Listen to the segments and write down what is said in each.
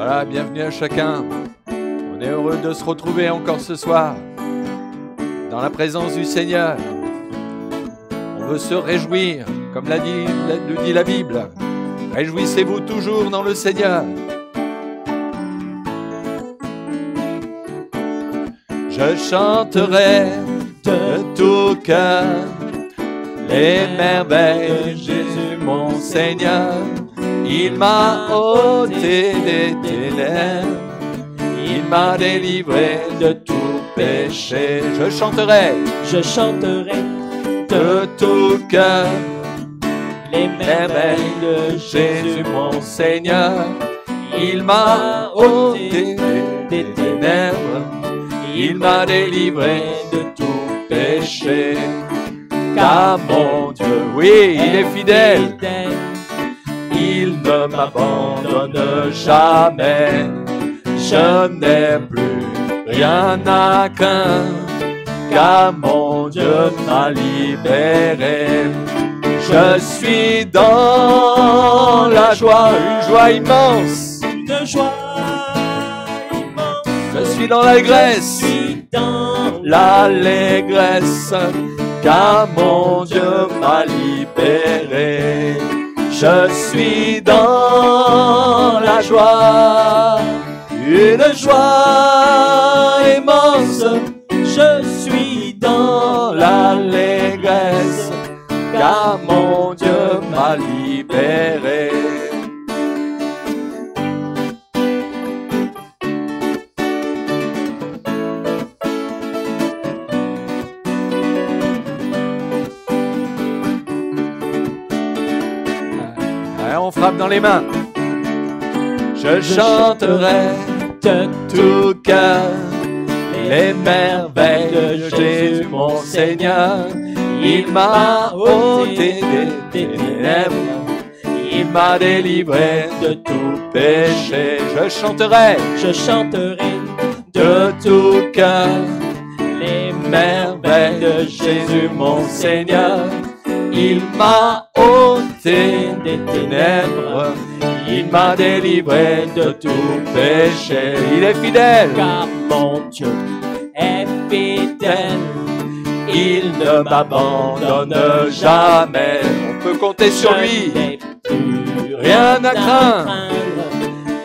Voilà, bienvenue à chacun. On est heureux de se retrouver encore ce soir dans la présence du Seigneur. On veut se réjouir, comme le dit la Bible. Réjouissez-vous toujours dans le Seigneur. Je chanterai de tout cœur les merveilles de Jésus mon Seigneur. Il m'a ôté des ténèbres, il m'a délivré de tout péché. Je chanterai de tout cœur les merveilles de Jésus mon Seigneur. Il m'a ôté des ténèbres, il m'a délivré de tout péché. Car mon Dieu, oui, il est fidèle. Il ne m'abandonne jamais. Je n'ai plus rien à craindre, car mon Dieu m'a libéré. Je suis dans la joie, une joie immense. Une joie immense. Je suis dans l'allégresse, l'allégresse, car mon Dieu m'a libéré. Je suis dans la joie, une joie immense. Je suis dans l'allégresse, car mon Dieu m'a libéré. On frappe dans les mains. Je chanterai de tout cœur les merveilles de Jésus mon Seigneur. Il m'a ôté des ténèbres, il m'a délivré de tout péché. Je chanterai de tout cœur les merveilles de Jésus mon Seigneur. Il m'a ôté des ténèbres, il m'a délivré de tout péché. Il est fidèle, car mon Dieu est fidèle. Il ne m'abandonne jamais. On peut compter sur lui, rien à craindre,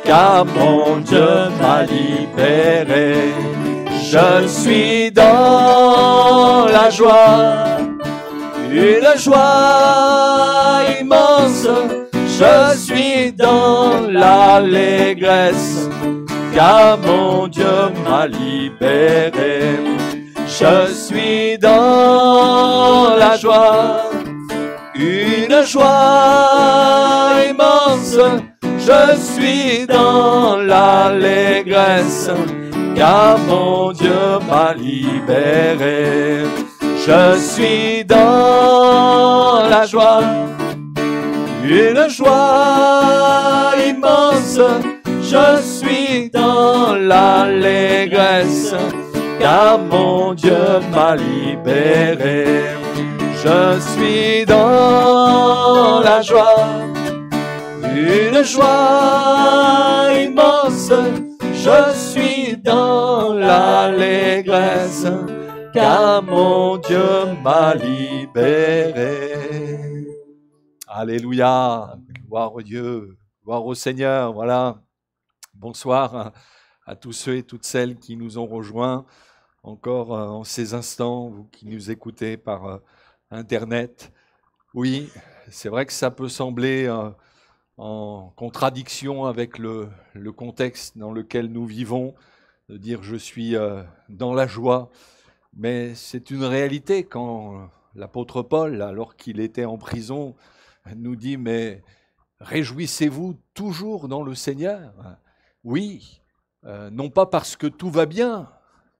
car mon Dieu m'a libéré. Je suis dans la joie, une joie immense. Je suis dans l'allégresse, car mon Dieu m'a libéré. Je suis dans la joie, une joie immense. Je suis dans l'allégresse, car mon Dieu m'a libéré. Je suis dans la joie, une joie immense. Je suis dans l'allégresse, car mon Dieu m'a libéré. Je suis dans la joie, une joie immense. Je suis dans l'allégresse, car mon Dieu m'a libéré. Alléluia, gloire au Dieu, gloire au Seigneur. Voilà, bonsoir à tous ceux et toutes celles qui nous ont rejoints encore en ces instants, vous qui nous écoutez par Internet. Oui, c'est vrai que ça peut sembler en contradiction avec le contexte dans lequel nous vivons, de dire je suis dans la joie. Mais c'est une réalité quand l'apôtre Paul, alors qu'il était en prison, nous dit « Mais réjouissez-vous toujours dans le Seigneur ». Oui, non pas parce que tout va bien,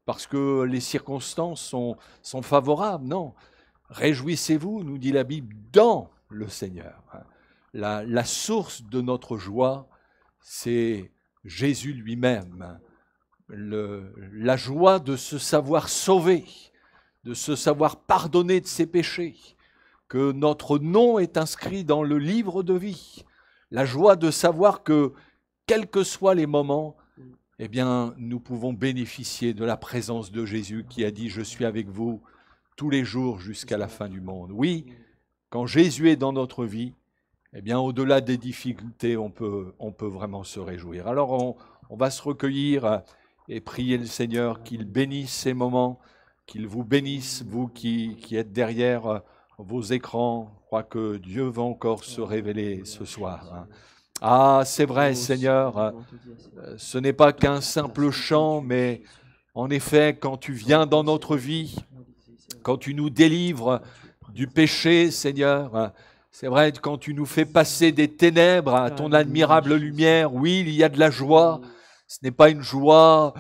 parce que les circonstances sont favorables, non. Réjouissez-vous, nous dit la Bible, dans le Seigneur. La source de notre joie, c'est Jésus lui-même. La joie de se savoir sauvé, de se savoir pardonné de ses péchés, que notre nom est inscrit dans le livre de vie, la joie de savoir que quels que soient les moments, eh bien, nous pouvons bénéficier de la présence de Jésus qui a dit « Je suis avec vous tous les jours jusqu'à la fin du monde ». Oui, quand Jésus est dans notre vie, eh bien, au-delà des difficultés, on peut vraiment se réjouir. Alors, on va se recueillir et prier le Seigneur qu'il bénisse ces moments, qu'il vous bénisse, vous qui êtes derrière vos écrans. Je crois que Dieu va encore se révéler ce soir. Ah, c'est vrai, Seigneur, ce n'est pas qu'un simple chant, mais en effet, quand tu viens dans notre vie, quand tu nous délivres du péché, Seigneur, c'est vrai, quand tu nous fais passer des ténèbres à ton admirable lumière, oui, il y a de la joie. Ce n'est pas une joie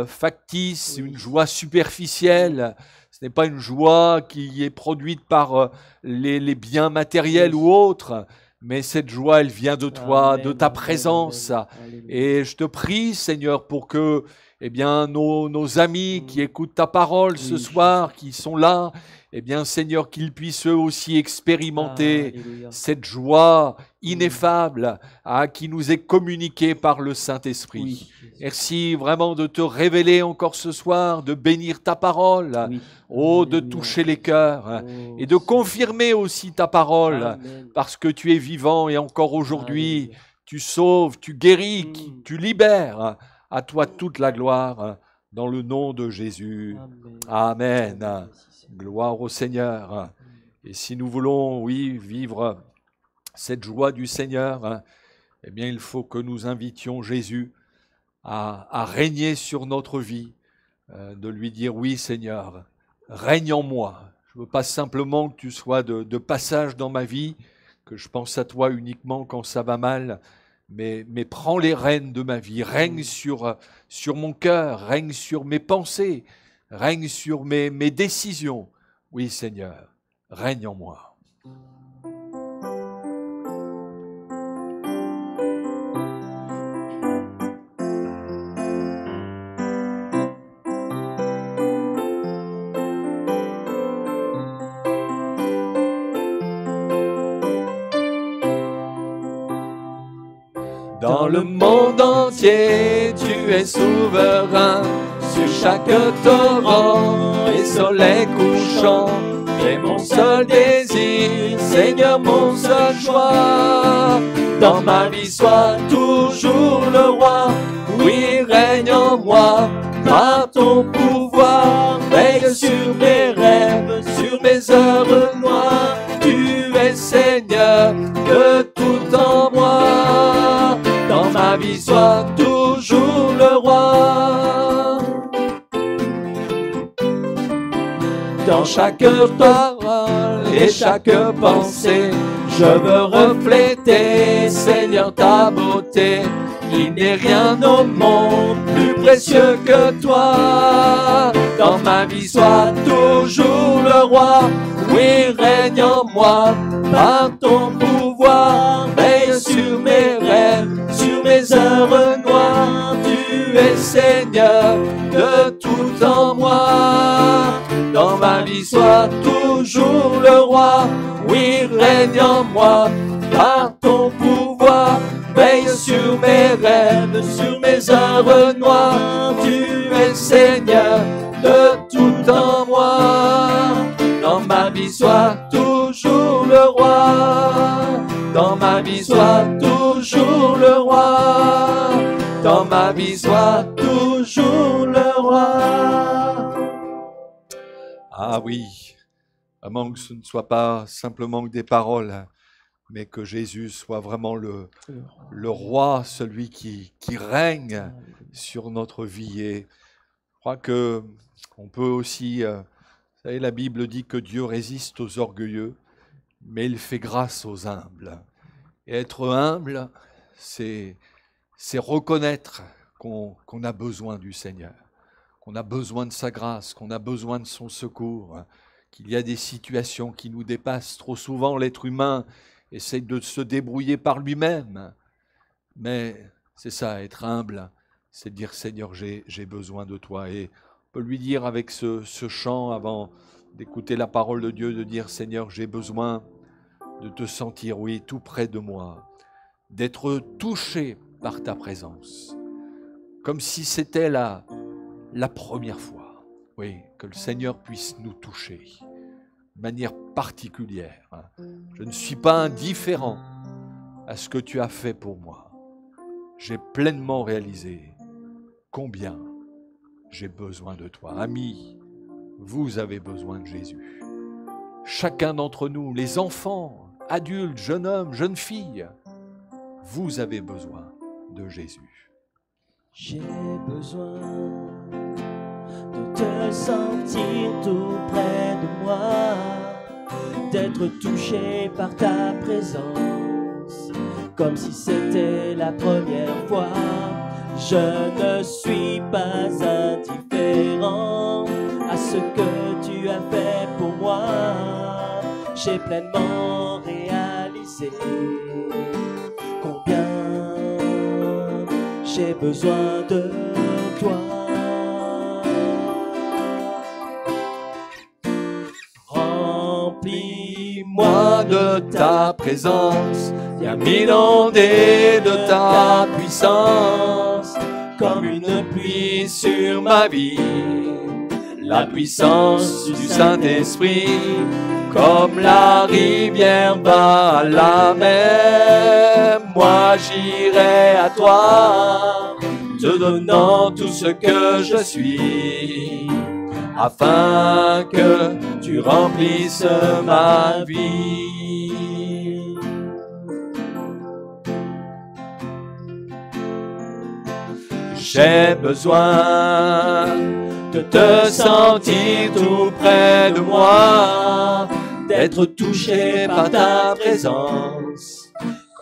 factice, une joie superficielle. Ce n'est pas une joie qui est produite par les biens matériels ou autres. Mais cette joie, elle vient de toi, de ta présence. Et je te prie, Seigneur, pour que eh bien, nos amis qui écoutent ta parole ce soir, qui sont là, eh bien, Seigneur, qu'ils puissent eux aussi expérimenter cette joie ineffable qui nous est communiquée par le Saint-Esprit. Merci vraiment de te révéler encore ce soir, de bénir ta parole, de toucher les cœurs et de confirmer aussi ta parole parce que tu es vivant et encore aujourd'hui, tu sauves, tu guéris, tu libères. À toi toute la gloire, dans le nom de Jésus. Amen. Gloire au Seigneur. Et si nous voulons, oui, vivre cette joie du Seigneur, eh bien, il faut que nous invitions Jésus à régner sur notre vie, de lui dire, oui, Seigneur, règne en moi. Je ne veux pas simplement que tu sois de passage dans ma vie, que je pense à toi uniquement quand ça va mal, mais prends les rênes de ma vie, règne sur mon cœur, règne sur mes pensées, règne sur mes décisions. Oui, Seigneur, règne en moi. Dans le monde entier, tu es souverain, sur chaque torrent et soleil couchant. Tu es mon seul désir, Seigneur, mon seul joie. Dans ma vie, sois toujours le roi. Oui, règne en moi, par ton pouvoir. Veille sur mes rêves, sur mes heures noires. Tu es Seigneur de tout en moi. Dans ma vie, sois toujours le roi. Dans chaque parole et chaque pensée, je veux refléter, Seigneur, ta beauté. Il n'est rien au monde plus précieux que toi. Dans ma vie, sois toujours le roi. Oui, règne en moi, par ton pouvoir. Veille sur mes rêves, sur mes heures noires. Tu es Seigneur de tout en moi. Dans ma vie, sois toujours le roi. Oui, règne en moi, par ton pouvoir. Veille sur mes rêves, sur mes heures noires. Tu es Seigneur de tout en moi. Dans ma vie, sois toujours le roi. Dans ma vie, sois toujours le roi. Dans ma vie, sois toujours le roi. Ah oui, avant que ce ne soit pas simplement que des paroles, mais que Jésus soit vraiment le roi, celui qui règne sur notre vie. Et je crois qu'on peut aussi, vous savez, la Bible dit que Dieu résiste aux orgueilleux, mais il fait grâce aux humbles. Et être humble, c'est reconnaître qu'on a besoin du Seigneur, qu'on a besoin de sa grâce, qu'on a besoin de son secours, qu'il y a des situations qui nous dépassent. Trop souvent, l'être humain essaye de se débrouiller par lui-même. Mais c'est ça, être humble, c'est dire « Seigneur, j'ai besoin de toi ». Et on peut lui dire avec ce chant, avant d'écouter la parole de Dieu, de dire « Seigneur, j'ai besoin de te sentir, oui, tout près de moi, d'être touché par ta présence. Comme si c'était la première fois. Oui, que le Seigneur puisse nous toucher de manière particulière. Je ne suis pas indifférent à ce que tu as fait pour moi. J'ai pleinement réalisé combien j'ai besoin de toi. Amis, vous avez besoin de Jésus. Chacun d'entre nous, les enfants, adultes, jeunes hommes, jeunes filles, vous avez besoin de Jésus. J'ai besoin de te sentir tout près de moi, d'être touché par ta présence, comme si c'était la première fois. Je ne suis pas indifférent à ce que tu as fait pour moi. J'ai pleinement réalisé combien j'ai besoin de toi. Remplis-moi De ta présence, viens m'inonder de ta puissance, comme une pluie sur ma vie, la puissance du Saint-Esprit, comme la rivière va à la mer. Moi j'irai à toi, te donnant tout ce que je suis, afin que tu remplisses ma vie. J'ai besoin de te sentir tout près de moi, d'être touché par ta présence,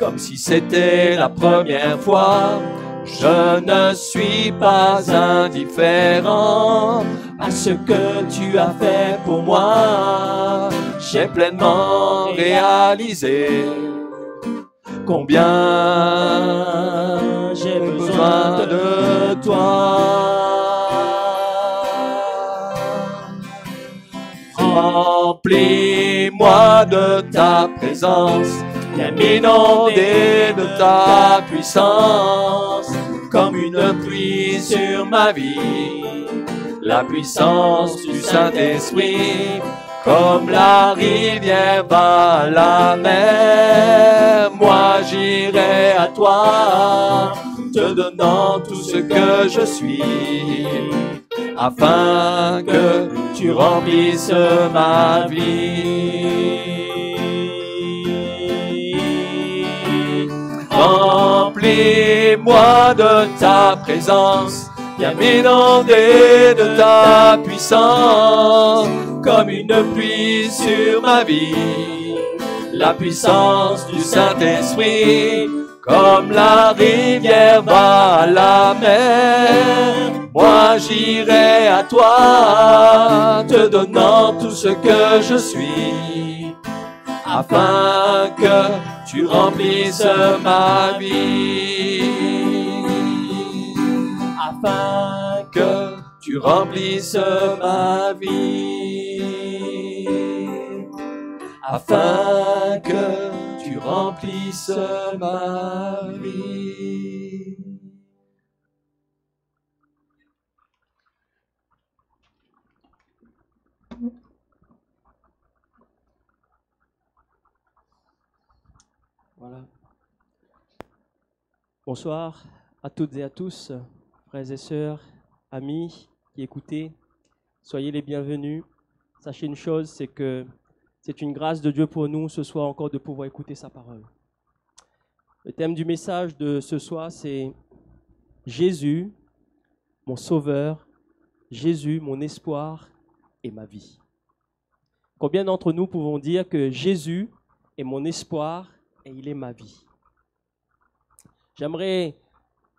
comme si c'était la première fois. Je ne suis pas indifférent à ce que tu as fait pour moi. J'ai pleinement réalisé combien j'ai besoin de toi. Remplis-moi de ta présence, viens m'inonder de ta puissance, comme une pluie sur ma vie, la puissance du Saint-Esprit, comme la rivière va à la mer. Moi j'irai à toi, te donnant tout ce que je suis, afin que tu remplisses ma vie. Remplis-moi de ta présence, viens m'inonder de ta puissance, comme une pluie sur ma vie, la puissance du Saint-Esprit, comme la rivière va à la mer. Moi j'irai à toi, te donnant tout ce que je suis, afin que tu remplisses ma vie, afin que tu remplisses ma vie, afin que tu remplisses ma vie. Voilà. Bonsoir à toutes et à tous, frères et sœurs, amis qui écoutez. Soyez les bienvenus. Sachez une chose, c'est que c'est une grâce de Dieu pour nous ce soir encore de pouvoir écouter sa parole. Le thème du message de ce soir, c'est Jésus, mon sauveur, Jésus, mon espoir et ma vie. Combien d'entre nous pouvons dire que Jésus est mon espoir et il est ma vie? J'aimerais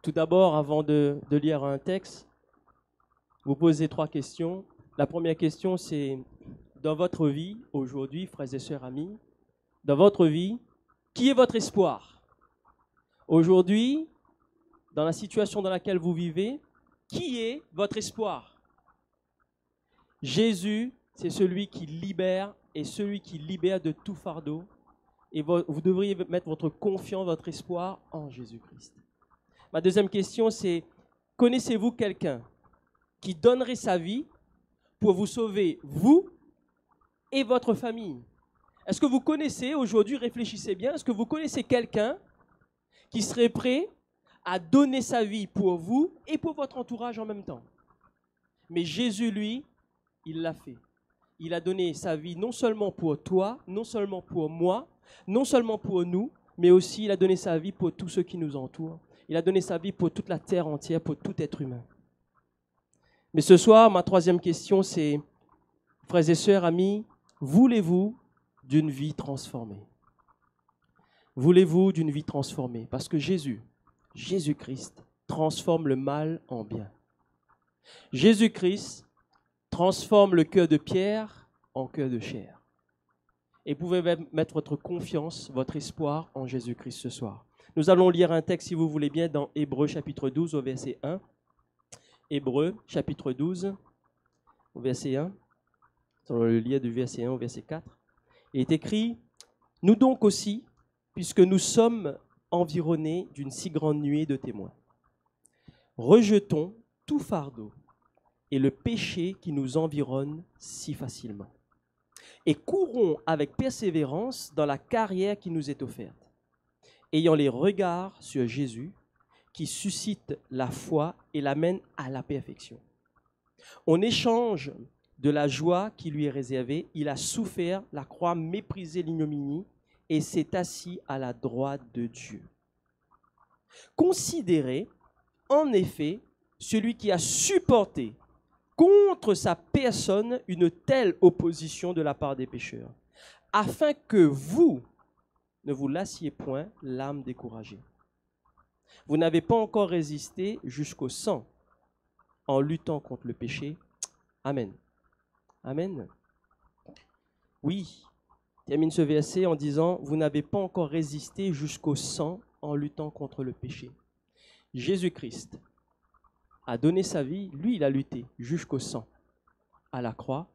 tout d'abord, avant de lire un texte, vous poser 3 questions. La première question, c'est dans votre vie, aujourd'hui, frères et sœurs, amis, dans votre vie, qui est votre espoir? Aujourd'hui, dans la situation dans laquelle vous vivez, qui est votre espoir? Jésus, c'est celui qui libère et celui qui libère de tout fardeau. Et vous devriez mettre votre confiance, votre espoir en Jésus-Christ. Ma deuxième question, c'est, connaissez-vous quelqu'un qui donnerait sa vie pour vous sauver, vous et votre famille? Est-ce que vous connaissez, aujourd'hui, réfléchissez bien, est-ce que vous connaissez quelqu'un qui serait prêt à donner sa vie pour vous et pour votre entourage en même temps? Mais Jésus, lui, il l'a fait. Il a donné sa vie non seulement pour toi, non seulement pour moi, non seulement pour nous, mais aussi il a donné sa vie pour tous ceux qui nous entourent. Il a donné sa vie pour toute la terre entière, pour tout être humain. Mais ce soir, ma troisième question, c'est, frères et sœurs, amis, voulez-vous d'une vie transformée? Voulez-vous d'une vie transformée? Parce que Jésus-Christ, transforme le mal en bien. Jésus-Christ transforme le cœur de pierre en cœur de chair. Et vous pouvez mettre votre confiance, votre espoir en Jésus-Christ ce soir. Nous allons lire un texte, si vous voulez bien, dans Hébreux chapitre 12 au verset 1. Hébreux chapitre 12 au verset 1. Nous allons le lire du verset 1 au verset 4. Il est écrit, « Nous donc aussi, puisque nous sommes environnés d'une si grande nuée de témoins, rejetons tout fardeau et le péché qui nous environne si facilement. Et courons avec persévérance dans la carrière qui nous est offerte, ayant les regards sur Jésus, qui suscite la foi et l'amène à la perfection. En échange de la joie qui lui est réservée, il a souffert la croix, méprisé l'ignominie, et s'est assis à la droite de Dieu. Considérez en effet celui qui a supporté contre sa personne une telle opposition de la part des pécheurs, afin que vous ne vous lassiez point l'âme découragée. Vous n'avez pas encore résisté jusqu'au sang en luttant contre le péché. Amen. Amen. Oui, termine ce verset en disant, vous n'avez pas encore résisté jusqu'au sang en luttant contre le péché. Jésus-Christ a donné sa vie, lui il a lutté jusqu'au sang à la croix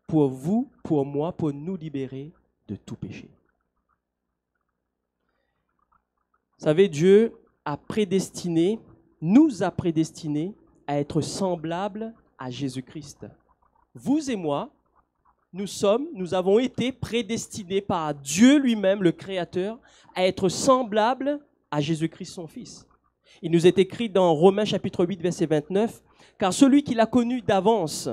pour vous, pour moi, pour nous libérer de tout péché. Vous savez, Dieu a prédestiné, nous a prédestinés à être semblables à Jésus-Christ. Vous et moi, nous avons été prédestinés par Dieu lui-même, le Créateur, à être semblables à Jésus-Christ, son Fils. Il nous est écrit dans Romains chapitre 8, verset 29, « Car celui qui l'a connu d'avance,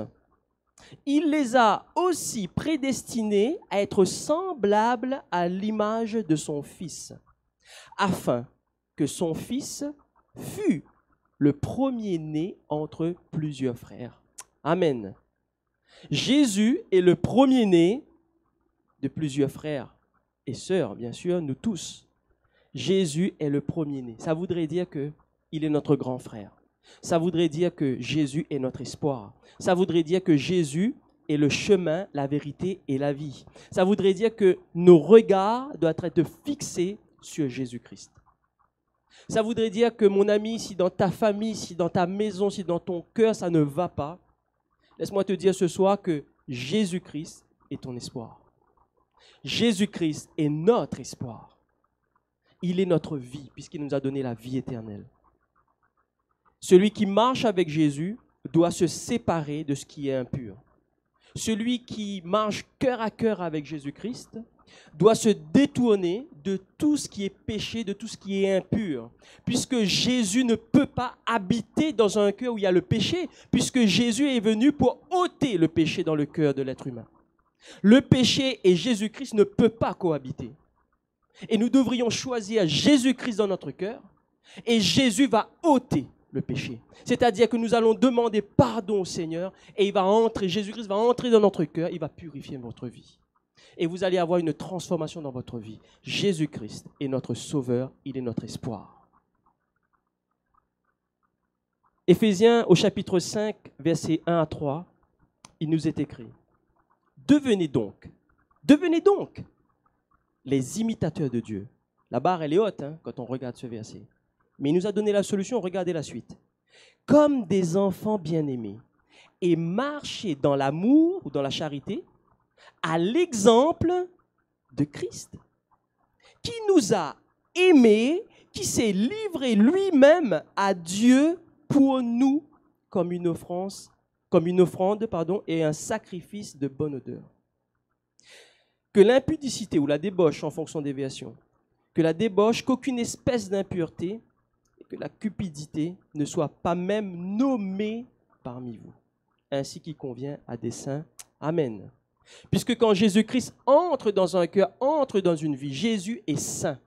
il les a aussi prédestinés à être semblables à l'image de son Fils, afin que son Fils fût le premier-né entre plusieurs frères. » Amen. Jésus est le premier-né de plusieurs frères et sœurs, bien sûr, nous tous. Jésus est le premier-né. Ça voudrait dire qu'il est notre grand frère. Ça voudrait dire que Jésus est notre espoir. Ça voudrait dire que Jésus est le chemin, la vérité et la vie. Ça voudrait dire que nos regards doivent être fixés sur Jésus-Christ. Ça voudrait dire que, mon ami, si dans ta famille, si dans ta maison, si dans ton cœur, ça ne va pas, laisse-moi te dire ce soir que Jésus-Christ est ton espoir. Jésus-Christ est notre espoir. Il est notre vie, puisqu'il nous a donné la vie éternelle. Celui qui marche avec Jésus doit se séparer de ce qui est impur. Celui qui marche cœur à cœur avec Jésus-Christ doit se détourner de tout ce qui est péché, de tout ce qui est impur, puisque Jésus ne peut pas habiter dans un cœur où il y a le péché, puisque Jésus est venu pour ôter le péché dans le cœur de l'être humain. Le péché et Jésus-Christ ne peuvent pas cohabiter. Et nous devrions choisir Jésus-Christ dans notre cœur, et Jésus va ôter le péché. C'est-à-dire que nous allons demander pardon au Seigneur, et il va entrer, Jésus-Christ va entrer dans notre cœur, il va purifier votre vie. Et vous allez avoir une transformation dans votre vie. Jésus-Christ est notre sauveur, il est notre espoir. Éphésiens au chapitre 5, versets 1 à 3, il nous est écrit, « Devenez donc les imitateurs de Dieu. » La barre, elle est haute quand on regarde ce verset. Mais il nous a donné la solution, regardez la suite. « Comme des enfants bien-aimés, et marchez dans l'amour ou dans la charité, à l'exemple de Christ, qui nous a aimés qui s'est livré lui-même à Dieu pour nous comme une offrande, et un sacrifice de bonne odeur. Que l'impudicité ou la débauche, en fonction des versions, que la débauche, qu'aucune espèce d'impureté, et que la cupidité ne soit pas même nommée parmi vous, ainsi qu'il convient à des saints. Amen. Puisque quand Jésus-Christ entre dans un cœur, entre dans une vie, Jésus est saint.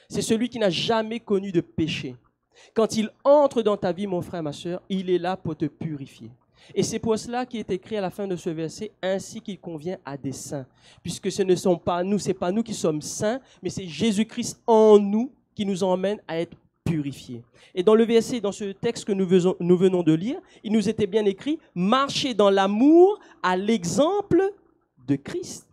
C'est celui qui n'a jamais connu de péché. Quand il entre dans ta vie, mon frère, ma soeur, il est là pour te purifier. Et c'est pour cela qu'il est écrit à la fin de ce verset, ainsi qu'il convient à des saints. Puisque ce ne sont pas nous, c'est pas nous qui sommes saints, mais c'est Jésus-Christ en nous qui nous emmène à être purifiés. Et dans le verset, dans ce texte que nous venons de lire, il nous était bien écrit, marchez dans l'amour à l'exemple de Christ.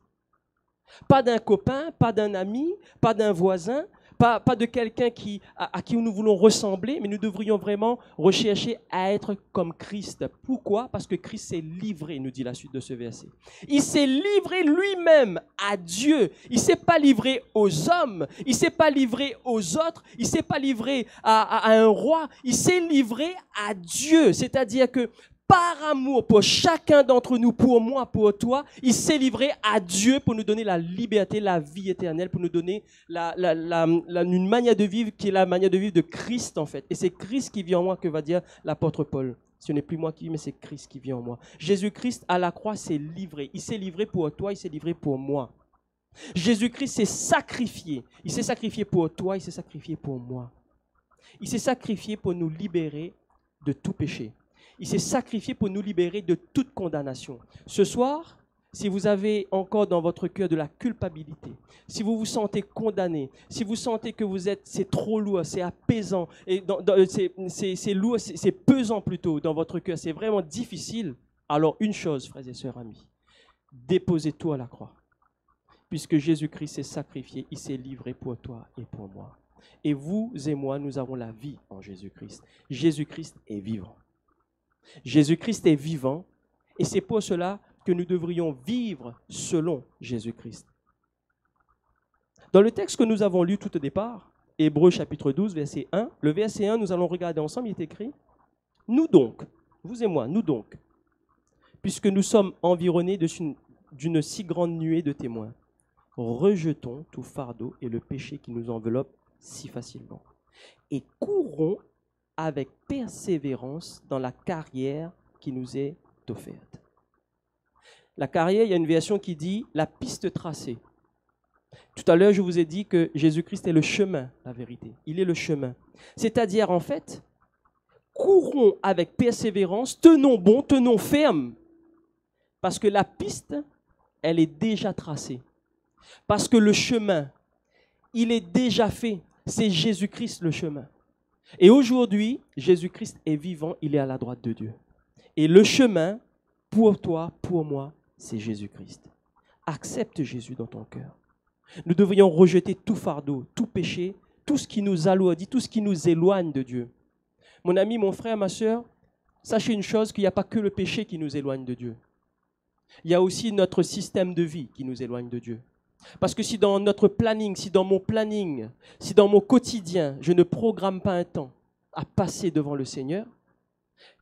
Pas d'un copain, pas d'un ami, pas d'un voisin, pas de quelqu'un à qui nous voulons ressembler, mais nous devrions vraiment rechercher à être comme Christ. Pourquoi? Parce que Christ s'est livré, nous dit la suite de ce verset. Il s'est livré lui-même à Dieu. Il ne s'est pas livré aux hommes, il ne s'est pas livré aux autres, il ne s'est pas livré à un roi, il s'est livré à Dieu. C'est-à-dire que par amour pour chacun d'entre nous, pour moi, pour toi, il s'est livré à Dieu pour nous donner la liberté, la vie éternelle, pour nous donner une manière de vivre qui est la manière de vivre de Christ en fait. Et c'est Christ qui vit en moi, que va dire l'apôtre Paul. Ce n'est plus moi qui vis, mais c'est Christ qui vit en moi. Jésus-Christ à la croix s'est livré. Il s'est livré pour toi, il s'est livré pour moi. Jésus-Christ s'est sacrifié. Il s'est sacrifié pour toi, il s'est sacrifié pour moi. Il s'est sacrifié pour nous libérer de tout péché. Il s'est sacrifié pour nous libérer de toute condamnation. Ce soir, si vous avez encore dans votre cœur de la culpabilité, si vous vous sentez condamné, si vous sentez que c'est trop lourd, c'est apaisant, et c'est lourd, c'est pesant plutôt dans votre cœur, c'est vraiment difficile, alors une chose, frères et sœurs amis, déposez tout à la croix. Puisque Jésus-Christ s'est sacrifié, il s'est livré pour toi et pour moi. Et vous et moi, nous avons la vie en Jésus-Christ. Jésus-Christ est vivant. Jésus-Christ est vivant et c'est pour cela que nous devrions vivre selon Jésus-Christ. Dans le texte que nous avons lu tout au départ, Hébreux chapitre 12, verset 1, le verset 1, nous allons regarder ensemble, il est écrit « Nous donc, vous et moi, nous donc, puisque nous sommes environnés d'une si grande nuée de témoins, rejetons tout fardeau et le péché qui nous enveloppe si facilement et courons avec persévérance dans la carrière qui nous est offerte. » La carrière, il y a une version qui dit la piste tracée. Tout à l'heure, je vous ai dit que Jésus-Christ est le chemin, la vérité. Il est le chemin. C'est-à-dire, en fait, courons avec persévérance, tenons bon, tenons ferme, parce que la piste, elle est déjà tracée. Parce que le chemin, il est déjà fait. C'est Jésus-Christ le chemin. Et aujourd'hui, Jésus-Christ est vivant, il est à la droite de Dieu. Et le chemin, pour toi, pour moi, c'est Jésus-Christ. Accepte Jésus dans ton cœur. Nous devrions rejeter tout fardeau, tout péché, tout ce qui nous alourdit, tout ce qui nous éloigne de Dieu. Mon ami, mon frère, ma soeur, sachez une chose, qu'il n'y a pas que le péché qui nous éloigne de Dieu. Il y a aussi notre système de vie qui nous éloigne de Dieu. Parce que si dans notre planning, si dans mon planning, si dans mon quotidien, je ne programme pas un temps à passer devant le Seigneur,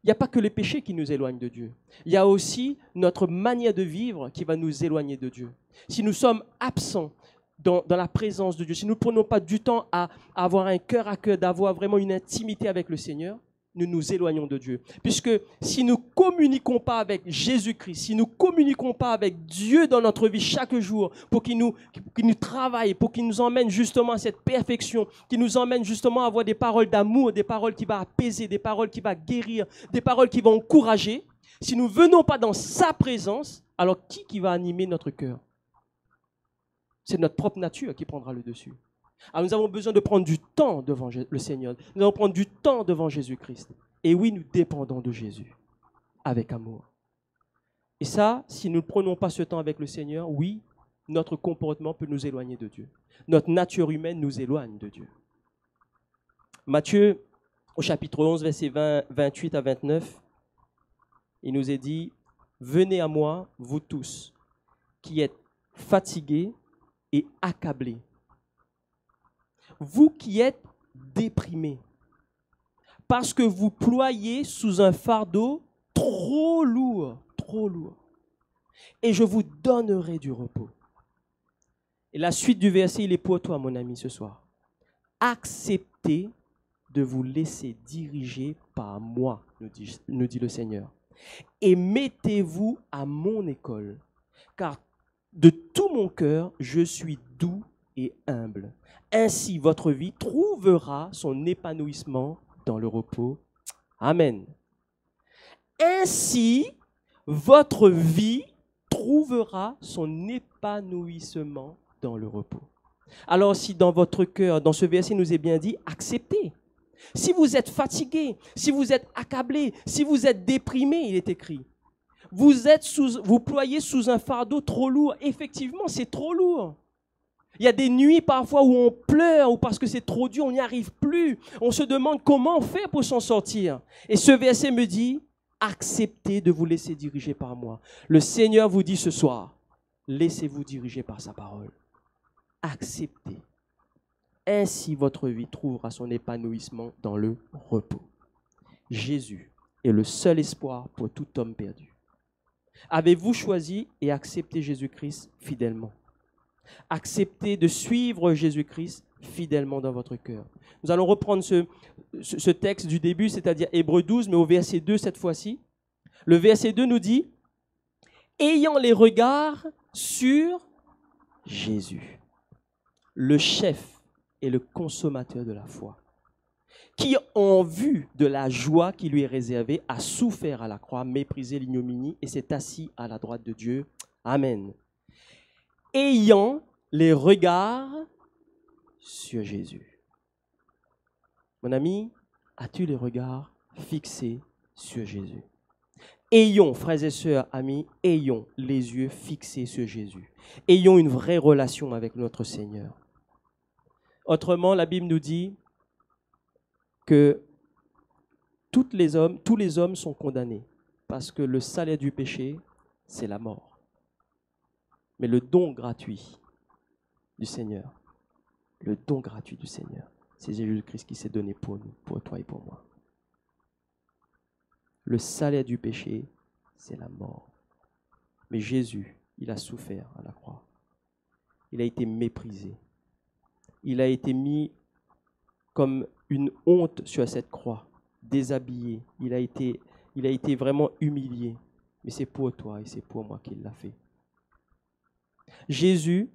il n'y a pas que les péchés qui nous éloignent de Dieu. Il y a aussi notre manière de vivre qui va nous éloigner de Dieu. Si nous sommes absents dans la présence de Dieu, si nous ne prenons pas du temps à avoir un cœur à cœur, d'avoir vraiment une intimité avec le Seigneur, nous nous éloignons de Dieu. Puisque si nous ne communiquons pas avec Jésus-Christ, si nous ne communiquons pas avec Dieu dans notre vie chaque jour pour qu'il nous travaille, pour qu'il nous emmène justement à cette perfection, qu'il nous emmène justement à avoir des paroles d'amour, des paroles qui vont apaiser, des paroles qui vont guérir, des paroles qui vont encourager, si nous ne venons pas dans sa présence, alors qui va animer notre cœur? C'est notre propre nature qui prendra le dessus. Alors nous avons besoin de prendre du temps devant le Seigneur. Nous allons prendre du temps devant Jésus-Christ. Et oui, nous dépendons de Jésus avec amour. Et ça, si nous ne prenons pas ce temps avec le Seigneur, oui, notre comportement peut nous éloigner de Dieu. Notre nature humaine nous éloigne de Dieu. Matthieu, au chapitre 11, versets 28 à 29, il nous est dit « Venez à moi, vous tous, qui êtes fatigués et accablés. Vous qui êtes déprimé, parce que vous ployez sous un fardeau trop lourd, et je vous donnerai du repos. Et la suite du verset, il est pour toi, mon ami, ce soir. Acceptez de vous laisser diriger par moi, nous dit le Seigneur. Et mettez-vous à mon école, car de tout mon cœur, je suis doux et humble. Ainsi, votre vie trouvera son épanouissement dans le repos. Amen. Ainsi, votre vie trouvera son épanouissement dans le repos. Alors, si dans votre cœur, dans ce verset, il nous est bien dit, acceptez. Si vous êtes fatigué, si vous êtes accablé, si vous êtes déprimé, il est écrit, vous ployez sous un fardeau trop lourd. Effectivement, c'est trop lourd. Il y a des nuits parfois où on pleure ou parce que c'est trop dur, on n'y arrive plus. On se demande comment faire pour s'en sortir. Et ce verset me dit, acceptez de vous laisser diriger par moi. Le Seigneur vous dit ce soir, laissez-vous diriger par sa parole. Acceptez. Ainsi, votre vie trouvera son épanouissement dans le repos. Jésus est le seul espoir pour tout homme perdu. Avez-vous choisi et accepté Jésus-Christ fidèlement? Acceptez de suivre Jésus-Christ fidèlement dans votre cœur. Nous allons reprendre ce texte du début, c'est-à-dire Hébreux 12, mais au verset 2 cette fois-ci. Le verset 2 nous dit « Ayant les regards sur Jésus, le chef et le consommateur de la foi, qui, en vue de la joie qui lui est réservée, a souffert à la croix, méprisé l'ignominie et s'est assis à la droite de Dieu. Amen. Ayant les regards sur Jésus. » Mon ami, as-tu les regards fixés sur Jésus? Ayons, frères et sœurs, amis, ayons les yeux fixés sur Jésus. Ayons une vraie relation avec notre Seigneur. Autrement, la Bible nous dit que tous les hommes sont condamnés parce que le salaire du péché, c'est la mort. Mais le don gratuit du Seigneur, c'est Jésus-Christ qui s'est donné pour nous, pour toi et pour moi. Le salaire du péché, c'est la mort. Mais Jésus, il a souffert à la croix. Il a été méprisé. Il a été mis comme une honte sur cette croix, déshabillé. Il a été vraiment humilié. Mais c'est pour toi et c'est pour moi qu'il l'a fait. Jésus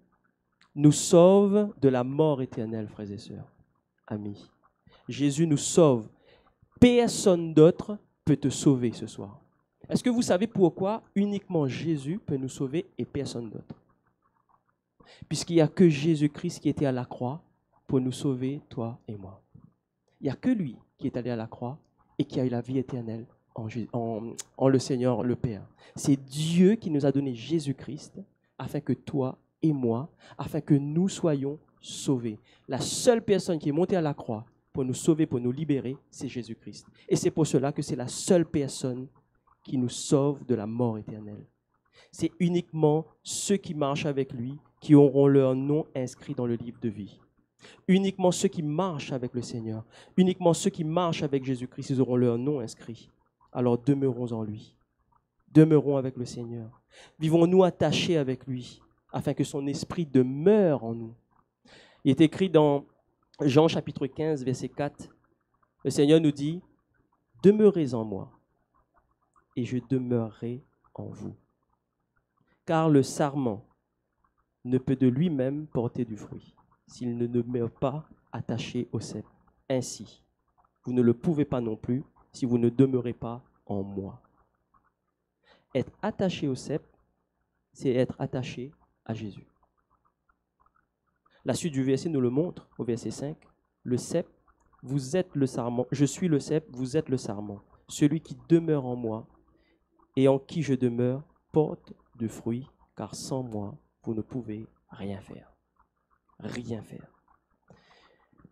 nous sauve de la mort éternelle, frères et sœurs, amis. Jésus nous sauve. Personne d'autre peut te sauver ce soir. Est-ce que vous savez pourquoi uniquement Jésus peut nous sauver et personne d'autre? Puisqu'il n'y a que Jésus-Christ qui était à la croix pour nous sauver, toi et moi. Il n'y a que lui qui est allé à la croix et qui a eu la vie éternelle en le Seigneur, le Père. C'est Dieu qui nous a donné Jésus-Christ afin que toi et moi, afin que nous soyons sauvés. La seule personne qui est montée à la croix pour nous sauver, pour nous libérer, c'est Jésus-Christ. Et c'est pour cela que c'est la seule personne qui nous sauve de la mort éternelle. C'est uniquement ceux qui marchent avec lui qui auront leur nom inscrit dans le livre de vie. Uniquement ceux qui marchent avec le Seigneur, uniquement ceux qui marchent avec Jésus-Christ, ils auront leur nom inscrit. Alors demeurons en lui. Demeurons avec le Seigneur. Vivons-nous attachés avec lui, afin que son esprit demeure en nous. Il est écrit dans Jean chapitre 15, verset 4, le Seigneur nous dit, « Demeurez en moi, et je demeurerai en vous. Car le sarment ne peut de lui-même porter du fruit, s'il ne demeure pas attaché au cep. Ainsi, vous ne le pouvez pas non plus si vous ne demeurez pas en moi. » Être attaché au cep, c'est être attaché à Jésus. La suite du verset nous le montre au verset 5. Le cep, vous êtes le sarment. Je suis le cep, vous êtes le sarment. Celui qui demeure en moi et en qui je demeure porte du fruit, car sans moi, vous ne pouvez rien faire. Rien faire.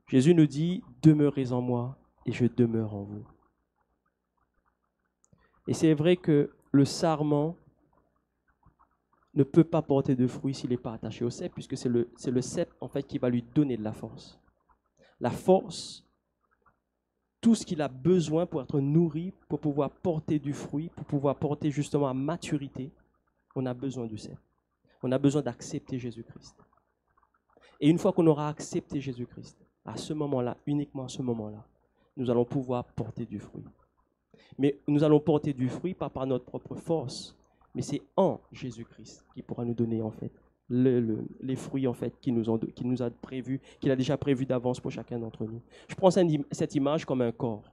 Jésus nous dit, demeurez en moi et je demeure en vous. Et c'est vrai que le sarment ne peut pas porter de fruits s'il n'est pas attaché au cep, puisque c'est le cep en fait qui va lui donner de la force. la force, tout ce qu'il a besoin pour être nourri, pour pouvoir porter du fruit, pour pouvoir porter justement à maturité, on a besoin du cep. On a besoin d'accepter Jésus-Christ. Et une fois qu'on aura accepté Jésus-Christ, à ce moment-là, uniquement à ce moment-là, nous allons pouvoir porter du fruit. Mais nous allons porter du fruit pas par notre propre force, mais c'est en Jésus-Christ qui pourra nous donner en fait les fruits en fait qu'il nous a prévus, qu'il a déjà prévu d'avance pour chacun d'entre nous. Je prends cette image comme un corps.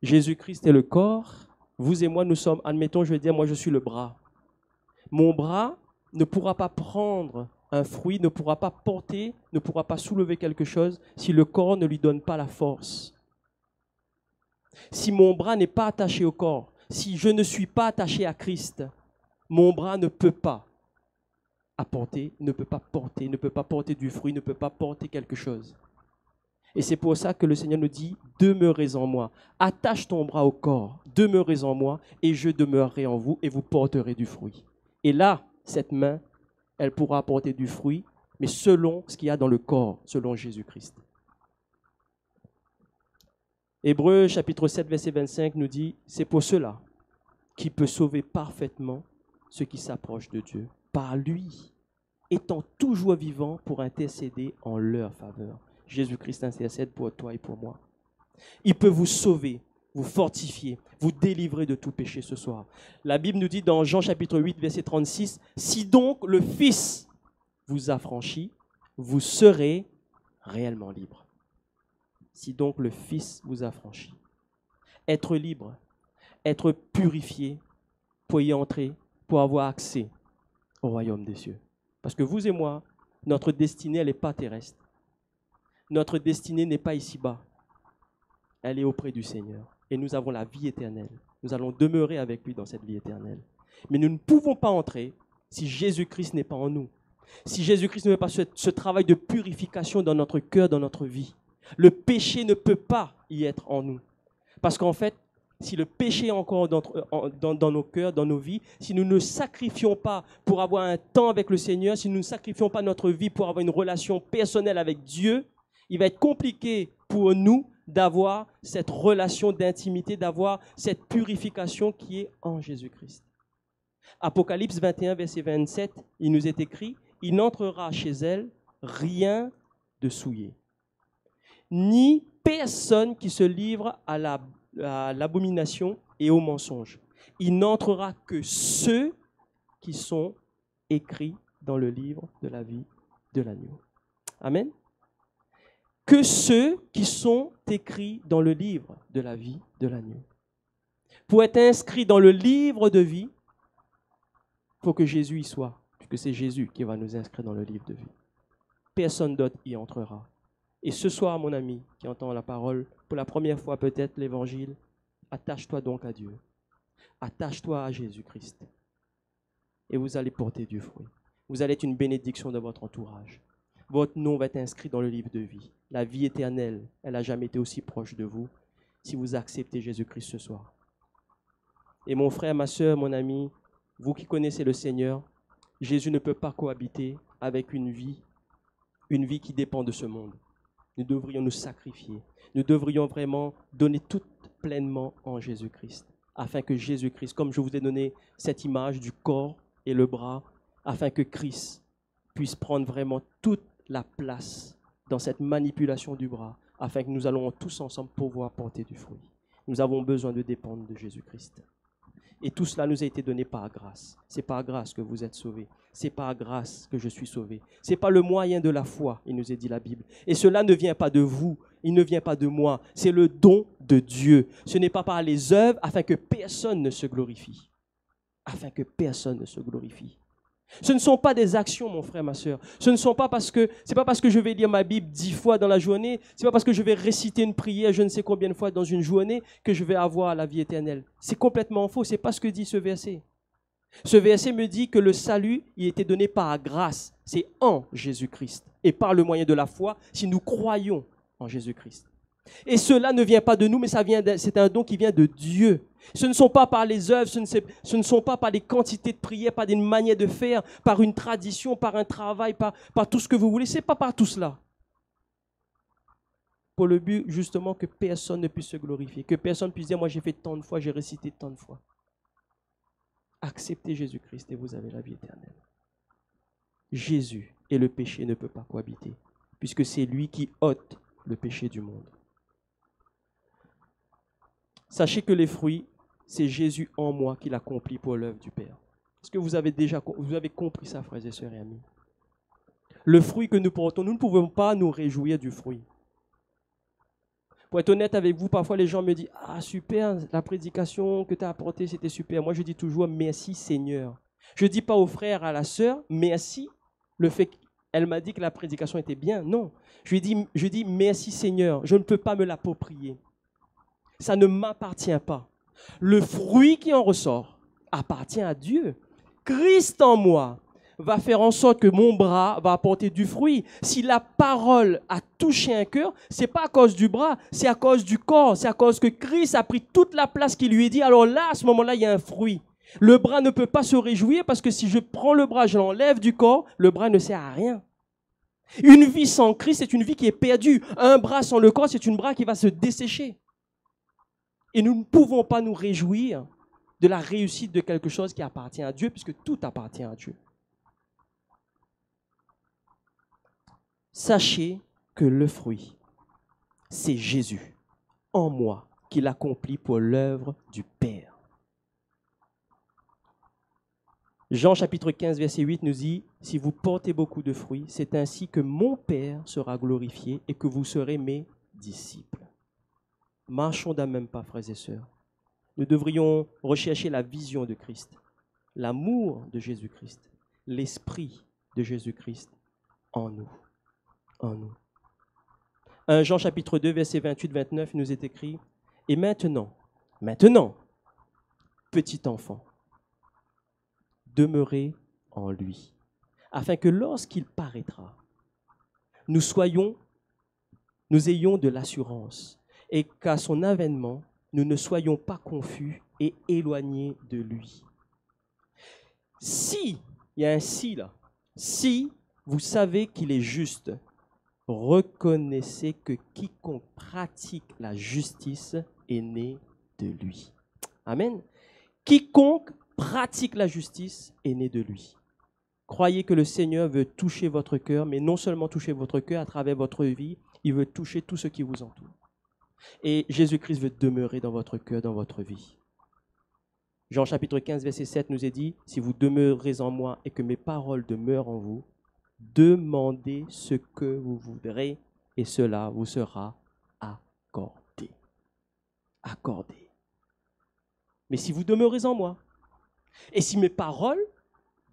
Jésus-Christ est le corps. Vous et moi, nous sommes, admettons, je vais dire, moi je suis le bras. Mon bras ne pourra pas prendre un fruit, ne pourra pas porter, ne pourra pas soulever quelque chose si le corps ne lui donne pas la force. Si mon bras n'est pas attaché au corps, si je ne suis pas attaché à Christ, mon bras ne peut pas apporter, ne peut pas porter du fruit, ne peut pas porter quelque chose. Et c'est pour ça que le Seigneur nous dit, demeurez en moi. Attache ton bras au corps, demeurez en moi et je demeurerai en vous et vous porterez du fruit. Et là, cette main, elle pourra apporter du fruit, mais selon ce qu'il y a dans le corps, selon Jésus-Christ. Hébreux chapitre 7, verset 25 nous dit, c'est pour cela qu'il peut sauver parfaitement ceux qui s'approchent de Dieu, par lui, étant toujours vivant pour intercéder en leur faveur. Jésus-Christ intercède pour toi et pour moi. Il peut vous sauver, vous fortifier, vous délivrer de tout péché ce soir. La Bible nous dit dans Jean chapitre 8, verset 36, « Si donc le Fils vous affranchit, vous serez réellement libre. » Si donc le Fils vous affranchit. Être libre, être purifié pour y entrer, pour avoir accès au royaume des cieux. Parce que vous et moi, notre destinée, elle n'est pas terrestre. Notre destinée n'est pas ici-bas. Elle est auprès du Seigneur. Et nous avons la vie éternelle. Nous allons demeurer avec lui dans cette vie éternelle. Mais nous ne pouvons pas entrer si Jésus-Christ n'est pas en nous. Si Jésus-Christ ne fait pas ce travail de purification dans notre cœur, dans notre vie. Le péché ne peut pas y être en nous. Parce qu'en fait, si le péché est encore dans nos cœurs, dans nos vies, si nous ne sacrifions pas pour avoir un temps avec le Seigneur, si nous ne sacrifions pas notre vie pour avoir une relation personnelle avec Dieu, il va être compliqué pour nous d'avoir cette relation d'intimité, d'avoir cette purification qui est en Jésus-Christ. Apocalypse 21, verset 27, il nous est écrit, « Il n'entrera chez elle rien de souillé, ni personne qui se livre à l'abomination et au mensonge. Il n'entrera que ceux qui sont écrits dans le livre de la vie de l'agneau. » Amen. Que ceux qui sont écrits dans le livre de la vie de l'agneau. Pour être inscrit dans le livre de vie, il faut que Jésus y soit, puisque c'est Jésus qui va nous inscrire dans le livre de vie. Personne d'autre y entrera. Et ce soir, mon ami, qui entend la parole, pour la première fois peut-être l'évangile, attache-toi donc à Dieu. Attache-toi à Jésus-Christ. Et vous allez porter du fruit. Vous allez être une bénédiction dans votre entourage. Votre nom va être inscrit dans le livre de vie. La vie éternelle, elle n'a jamais été aussi proche de vous si vous acceptez Jésus-Christ ce soir. Et mon frère, ma soeur, mon ami, vous qui connaissez le Seigneur, Jésus ne peut pas cohabiter avec une vie qui dépend de ce monde. Nous devrions nous sacrifier. Nous devrions vraiment donner tout pleinement en Jésus-Christ, afin que Jésus-Christ, comme je vous ai donné cette image du corps et le bras, afin que Christ puisse prendre vraiment toute la place dans cette manipulation du bras, afin que nous allons tous ensemble pouvoir porter du fruit. Nous avons besoin de dépendre de Jésus-Christ. Et tout cela nous a été donné par grâce. C'est par grâce que vous êtes sauvés. C'est par grâce que je suis sauvé. Ce n'est pas le moyen de la foi, il nous est dit la Bible. Et cela ne vient pas de vous, il ne vient pas de moi. C'est le don de Dieu. Ce n'est pas par les œuvres afin que personne ne se glorifie. Afin que personne ne se glorifie. Ce ne sont pas des actions, mon frère, ma soeur. Ce n'est pas parce que je vais lire ma Bible 10 fois dans la journée, ce n'est pas parce que je vais réciter une prière je ne sais combien de fois dans une journée que je vais avoir la vie éternelle. C'est complètement faux, ce n'est pas ce que dit ce verset. Ce verset me dit que le salut, il était donné par grâce. C'est en Jésus-Christ et par le moyen de la foi si nous croyons en Jésus-Christ. Et cela ne vient pas de nous, mais c'est un don qui vient de Dieu. Ce ne sont pas par les œuvres, ce ne sont pas par des quantités de prières, par des manières de faire, par une tradition, par un travail, par tout ce que vous voulez. Ce n'est pas par tout cela. pour le but justement que personne ne puisse se glorifier, que personne puisse dire, moi j'ai fait tant de fois, j'ai récité tant de fois. Acceptez Jésus-Christ et vous avez la vie éternelle. Jésus et le péché ne peuvent pas cohabiter, puisque c'est lui qui ôte le péché du monde. Sachez que les fruits, c'est Jésus en moi qui l'accomplit pour l'œuvre du Père. Est-ce que vous avez compris ça, frères et sœurs et amis? Le fruit que nous portons, nous ne pouvons pas nous réjouir du fruit. Pour être honnête avec vous, parfois les gens me disent « Ah super, la prédication que tu as apportée, c'était super. » Moi je dis toujours « Merci Seigneur ». Je ne dis pas au frère, à la sœur « Merci ». Le fait qu'elle m'a dit que la prédication était bien, non. Je dis « Merci Seigneur ». Je ne peux pas me l'approprier. Ça ne m'appartient pas. Le fruit qui en ressort appartient à Dieu. Christ en moi va faire en sorte que mon bras va apporter du fruit. Si la parole a touché un cœur, ce n'est pas à cause du bras, c'est à cause du corps, c'est à cause que Christ a pris toute la place qu'il lui est dit. Alors là, à ce moment-là, il y a un fruit. Le bras ne peut pas se réjouir parce que si je prends le bras, je l'enlève du corps, le bras ne sert à rien. Une vie sans Christ, c'est une vie qui est perdue. Un bras sans le corps, c'est une bras qui va se dessécher. Et nous ne pouvons pas nous réjouir de la réussite de quelque chose qui appartient à Dieu, puisque tout appartient à Dieu. Sachez que le fruit, c'est Jésus en moi qui l'accomplit pour l'œuvre du Père. Jean chapitre 15, verset 8 nous dit, « Si vous portez beaucoup de fruits, c'est ainsi que mon Père sera glorifié et que vous serez mes disciples. » Marchons d'un même pas, frères et sœurs. Nous devrions rechercher la vision de Christ, l'amour de Jésus-Christ, l'esprit de Jésus-Christ en nous. En nous. 1 Jean chapitre 2, verset 28-29 nous est écrit, « Et maintenant, petit enfant, demeurez en lui, afin que lorsqu'il paraîtra, nous ayons de l'assurance et qu'à son avènement, nous ne soyons pas confus et éloignés de lui. » Si, il y a un si là, si vous savez qu'il est juste, reconnaissez que quiconque pratique la justice est né de lui. Amen. Quiconque pratique la justice est né de lui. Croyez que le Seigneur veut toucher votre cœur, mais non seulement toucher votre cœur à travers votre vie, il veut toucher tout ce qui vous entoure. Et Jésus-Christ veut demeurer dans votre cœur, dans votre vie. Jean chapitre 15, verset 7 nous est dit, « Si vous demeurez en moi et que mes paroles demeurent en vous, demandez ce que vous voudrez et cela vous sera accordé. » Accordé. Mais si vous demeurez en moi et si mes paroles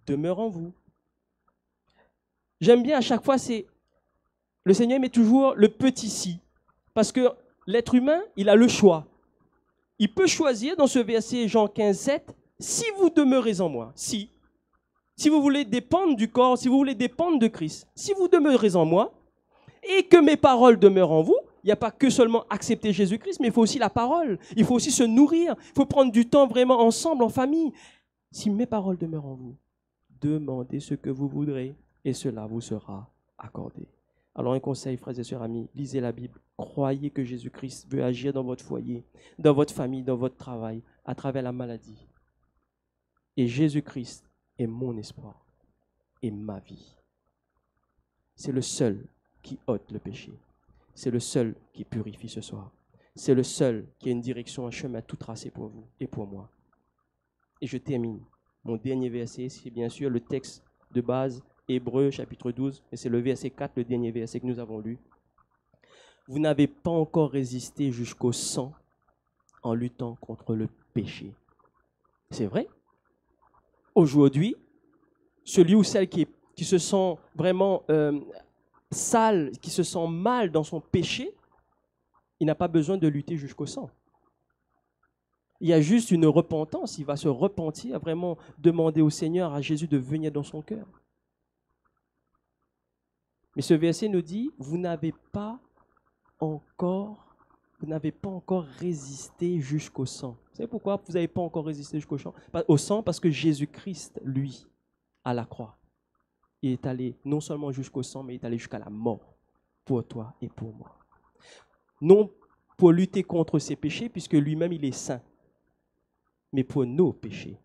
demeurent en vous. J'aime bien à chaque fois, le Seigneur met toujours le petit si. Parce que l'être humain, il a le choix. Il peut choisir dans ce verset Jean 15, 7, si vous demeurez en moi, si vous voulez dépendre du corps, si vous voulez dépendre de Christ, si vous demeurez en moi et que mes paroles demeurent en vous, il n'y a pas que seulement accepter Jésus-Christ, mais il faut aussi la parole, il faut aussi se nourrir, il faut prendre du temps vraiment ensemble, en famille. Si mes paroles demeurent en vous, demandez ce que vous voudrez et cela vous sera accordé. Alors un conseil, frères et sœurs amis, lisez la Bible, croyez que Jésus-Christ veut agir dans votre foyer, dans votre famille, dans votre travail, à travers la maladie. Et Jésus-Christ est mon espoir et ma vie. C'est le seul qui ôte le péché. C'est le seul qui purifie ce soir. C'est le seul qui a une direction, un chemin tout tracé pour vous et pour moi. Et je termine. Mon dernier verset, c'est bien sûr le texte de base, Hébreux chapitre 12, et c'est le verset 4, le dernier verset que nous avons lu. Vous n'avez pas encore résisté jusqu'au sang en luttant contre le péché. C'est vrai. Aujourd'hui, celui ou celle qui se sent vraiment sale, qui se sent mal dans son péché, il n'a pas besoin de lutter jusqu'au sang. Il y a juste une repentance. Il va se repentir, vraiment demander au Seigneur, à Jésus de venir dans son cœur. Mais ce verset nous dit, vous n'avez pas encore résisté jusqu'au sang. Vous savez pourquoi vous n'avez pas encore résisté au sang? Parce que Jésus-Christ, lui, à la croix, il est allé non seulement jusqu'au sang, mais il est allé jusqu'à la mort pour toi et pour moi. non pour lutter contre ses péchés, puisque lui-même il est saint, mais pour nos péchés.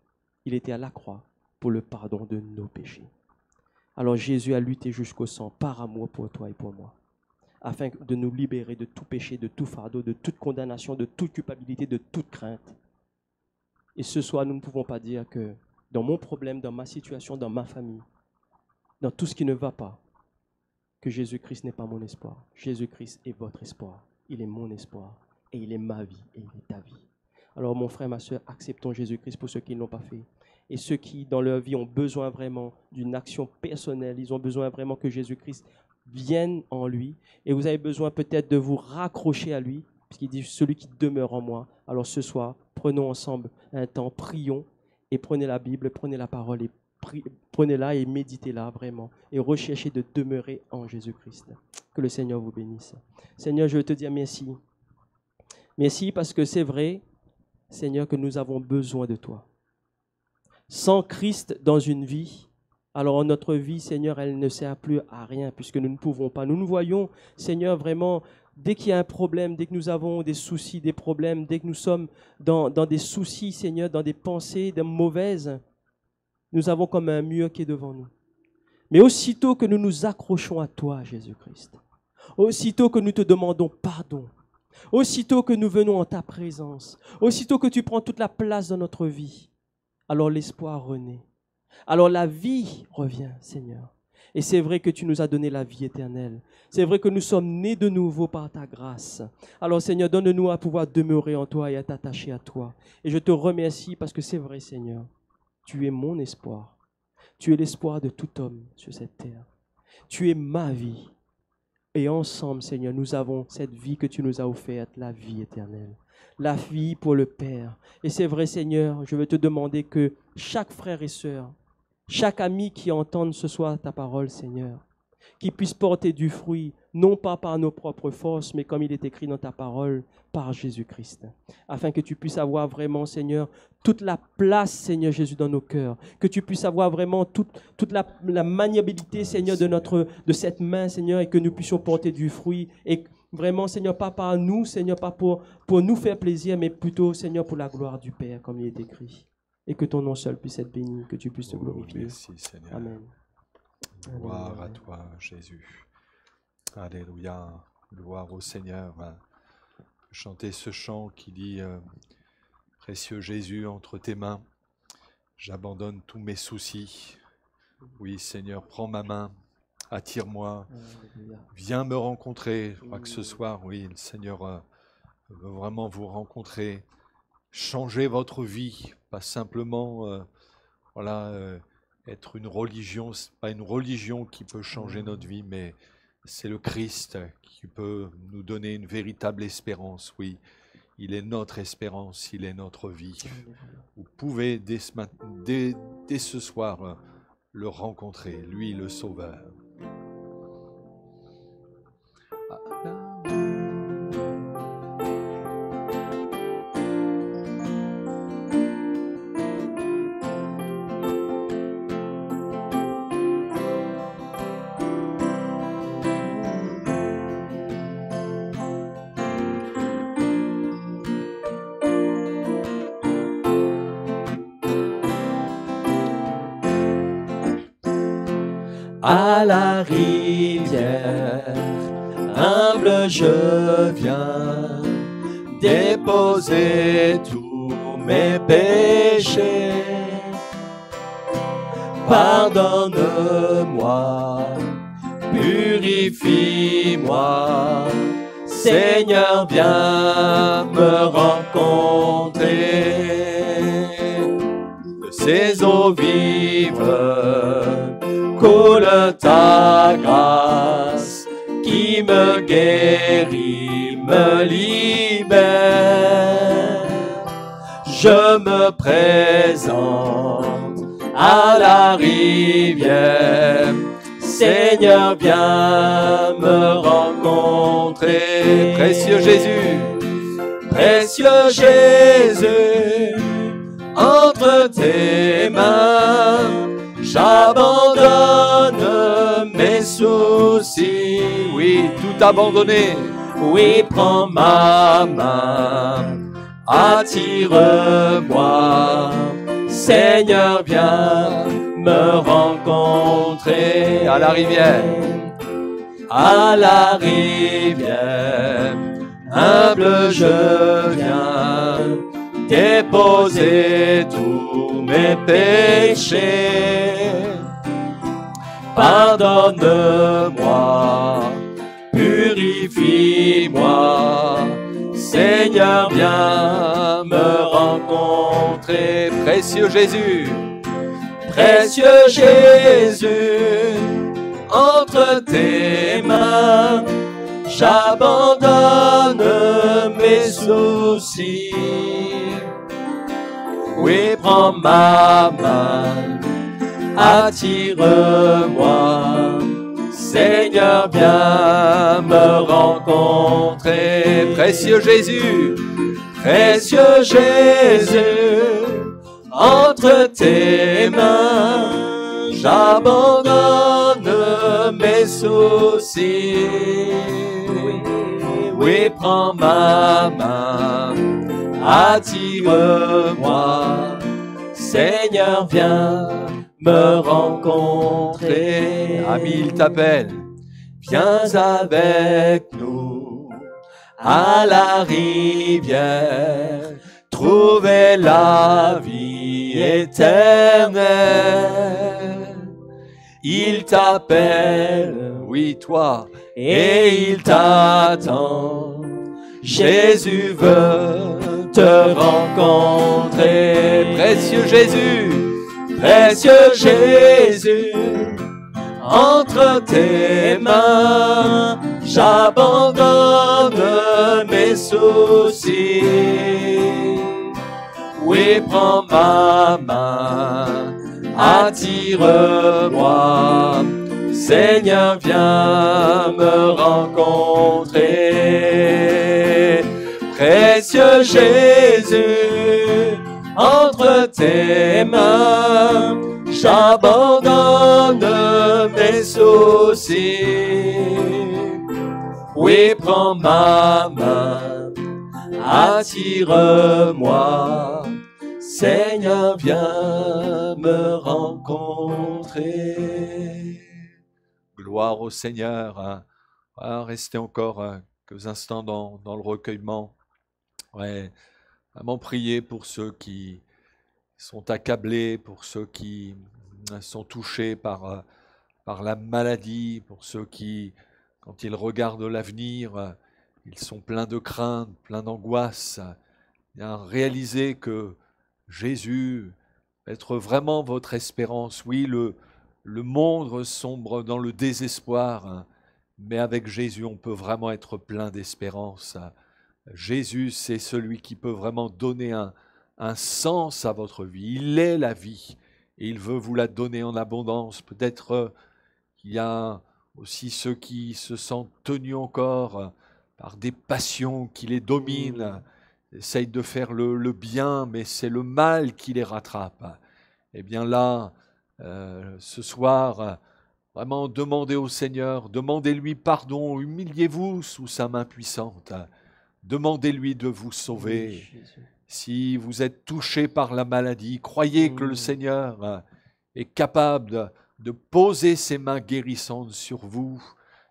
Il était à la croix pour le pardon de nos péchés. Alors Jésus a lutté jusqu'au sang par amour pour toi et pour moi, afin de nous libérer de tout péché, de tout fardeau, de toute condamnation, de toute culpabilité, de toute crainte. Et ce soir, nous ne pouvons pas dire que dans mon problème, dans ma situation, dans ma famille, dans tout ce qui ne va pas, que Jésus-Christ n'est pas mon espoir. Jésus-Christ est votre espoir. Il est mon espoir. Et il est ma vie. Et il est ta vie. Alors mon frère, ma soeur, acceptons Jésus-Christ pour ceux qui ne l'ont pas fait. Et ceux qui, dans leur vie, ont besoin vraiment d'une action personnelle. Ils ont besoin vraiment que Jésus-Christ vienne en lui. Et vous avez besoin peut-être de vous raccrocher à lui, puisqu'il dit « Celui qui demeure en moi ». Alors ce soir, prenons ensemble un temps, prions, et prenez la Bible, prenez la parole, et prenez-la et méditez-la vraiment. Et recherchez de demeurer en Jésus-Christ. Que le Seigneur vous bénisse. Seigneur, je veux te dire merci. Merci parce que c'est vrai, Seigneur, que nous avons besoin de toi. Sans Christ dans une vie, alors notre vie, Seigneur, elle ne sert plus à rien puisque nous ne pouvons pas. Nous nous voyons, Seigneur, vraiment, dès qu'il y a un problème, dès que nous avons des soucis, des problèmes, dès que nous sommes dans des soucis, Seigneur, dans des pensées mauvaises, nous avons comme un mur qui est devant nous. Mais aussitôt que nous nous accrochons à toi, Jésus-Christ, aussitôt que nous te demandons pardon, aussitôt que nous venons en ta présence, aussitôt que tu prends toute la place dans notre vie, alors l'espoir renaît. Alors la vie revient, Seigneur. Et c'est vrai que tu nous as donné la vie éternelle. C'est vrai que nous sommes nés de nouveau par ta grâce. Alors Seigneur, donne-nous à pouvoir demeurer en toi et à t'attacher à toi. Et je te remercie parce que c'est vrai, Seigneur. Tu es mon espoir. Tu es l'espoir de tout homme sur cette terre. Tu es ma vie. Et ensemble, Seigneur, nous avons cette vie que tu nous as offerte, la vie éternelle. La vie pour le Père. Et c'est vrai, Seigneur, je veux te demander que chaque frère et sœur, chaque ami qui entende ce soir ta parole, Seigneur, qui puisse porter du fruit, non pas par nos propres forces, mais comme il est écrit dans ta parole, par Jésus-Christ. Afin que tu puisses avoir vraiment, Seigneur, toute la place, Seigneur Jésus, dans nos cœurs. Que tu puisses avoir vraiment toute la maniabilité, Seigneur, de cette main, Seigneur, et que nous puissions porter du fruit. Et vraiment, Seigneur, pas par nous, Seigneur, pas pour nous faire plaisir, mais plutôt, Seigneur, pour la gloire du Père, comme il est écrit. Et que ton nom seul puisse être béni, que tu puisses te glorifier. Merci, Seigneur. Amen. Gloire Alléluia. à toi, Jésus. Alléluia. Gloire au Seigneur. Chanter ce chant qui dit Précieux Jésus, entre tes mains, j'abandonne tous mes soucis. Oui, Seigneur, prends ma main, attire-moi, Alléluia. viens me rencontrer. Je crois que ce soir, oui, le Seigneur veut vraiment vous rencontrer. Changer votre vie, pas simplement être une religion. Ce n'est pas une religion qui peut changer notre vie, mais c'est le Christ qui peut nous donner une véritable espérance. Oui, il est notre espérance, il est notre vie. Vous pouvez dès ce soir le rencontrer, lui le Sauveur. À la rivière, humble je viens déposer tous mes péchés. Pardonne-moi, purifie-moi, Seigneur, viens me rencontrer. De ces eaux vives coule ta grâce qui me guérit, me libère. Je me présente à la rivière. Seigneur, viens me rencontrer. Précieux Jésus, précieux Jésus, entre tes mains, j'abandonne mes soucis. Oui, tout abandonné. Oui, prends ma main, attire-moi. Seigneur, viens me rencontrer à la rivière. À la rivière, humble je viens déposer tous mes péchés. Pardonne-moi, purifie-moi, Seigneur, viens me rencontrer. Précieux Jésus, précieux Jésus, entre tes mains, j'abandonne mes soucis. Oui, prends ma main, attire-moi. Seigneur, viens me rencontrer. Précieux Jésus, précieux Jésus, entre tes mains, j'abandonne mes soucis. Oui, prends ma main, attire-moi. Seigneur, viens me rencontrer. Ami, il t'appelle. Viens avec nous à la rivière, trouver la vie éternelle. Il t'appelle, oui toi, et il t'attend. Jésus veut te rencontrer. Précieux Jésus, précieux Jésus, entre tes mains, j'abandonne mes soucis. Oui, prends ma main, attire-moi. Seigneur, viens me rencontrer. Précieux Jésus, entre tes mains, j'abandonne mes soucis. Oui, prends ma main, attire-moi. Seigneur, viens me rencontrer. Gloire au Seigneur. Hein. Restez encore quelques instants dans le recueillement. Ouais, vraiment prier pour ceux qui sont accablés, pour ceux qui sont touchés par la maladie, pour ceux qui, quand ils regardent l'avenir, ils sont pleins de crainte, pleins d'angoisse. Réalisez que Jésus va être vraiment votre espérance. Oui, le monde sombre dans le désespoir, mais avec Jésus, on peut vraiment être plein d'espérance. Jésus, c'est celui qui peut vraiment donner un sens à votre vie. Il est la vie et il veut vous la donner en abondance. Peut-être qu'il y a aussi ceux qui se sentent tenus encore par des passions qui les dominent, essayent de faire le bien, mais c'est le mal qui les rattrape. Eh bien là, ce soir, vraiment demandez au Seigneur, demandez-lui pardon, humiliez-vous sous sa main puissante. Demandez-lui de vous sauver. Si vous êtes touché par la maladie, croyez que le Seigneur est capable de poser ses mains guérissantes sur vous.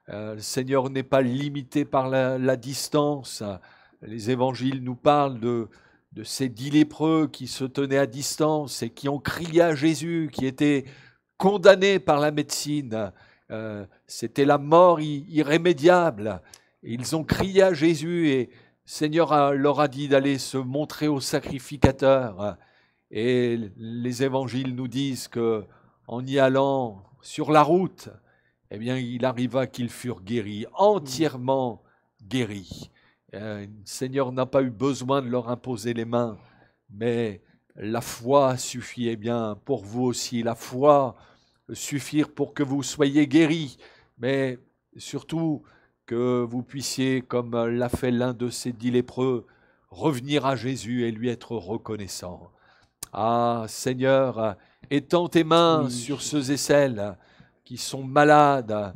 Le Seigneur n'est pas limité par la distance. Les évangiles nous parlent de ces 10 lépreux qui se tenaient à distance et qui ont crié à Jésus, qui étaient condamnés par la médecine. C'était la mort irrémédiable. Et ils ont crié à Jésus et le Seigneur leur a dit d'aller se montrer au sacrificateur. Et les évangiles nous disent que en y allant sur la route, eh bien, il arriva qu'ils furent guéris, entièrement guéris. Le Seigneur n'a pas eu besoin de leur imposer les mains, mais la foi suffit. Eh bien, pour vous aussi, la foi peut suffire pour que vous soyez guéris, mais surtout que vous puissiez, comme l'a fait l'un de ces 10 lépreux, revenir à Jésus et lui être reconnaissant. Ah, Seigneur, étends tes mains sur ceux et celles qui sont malades,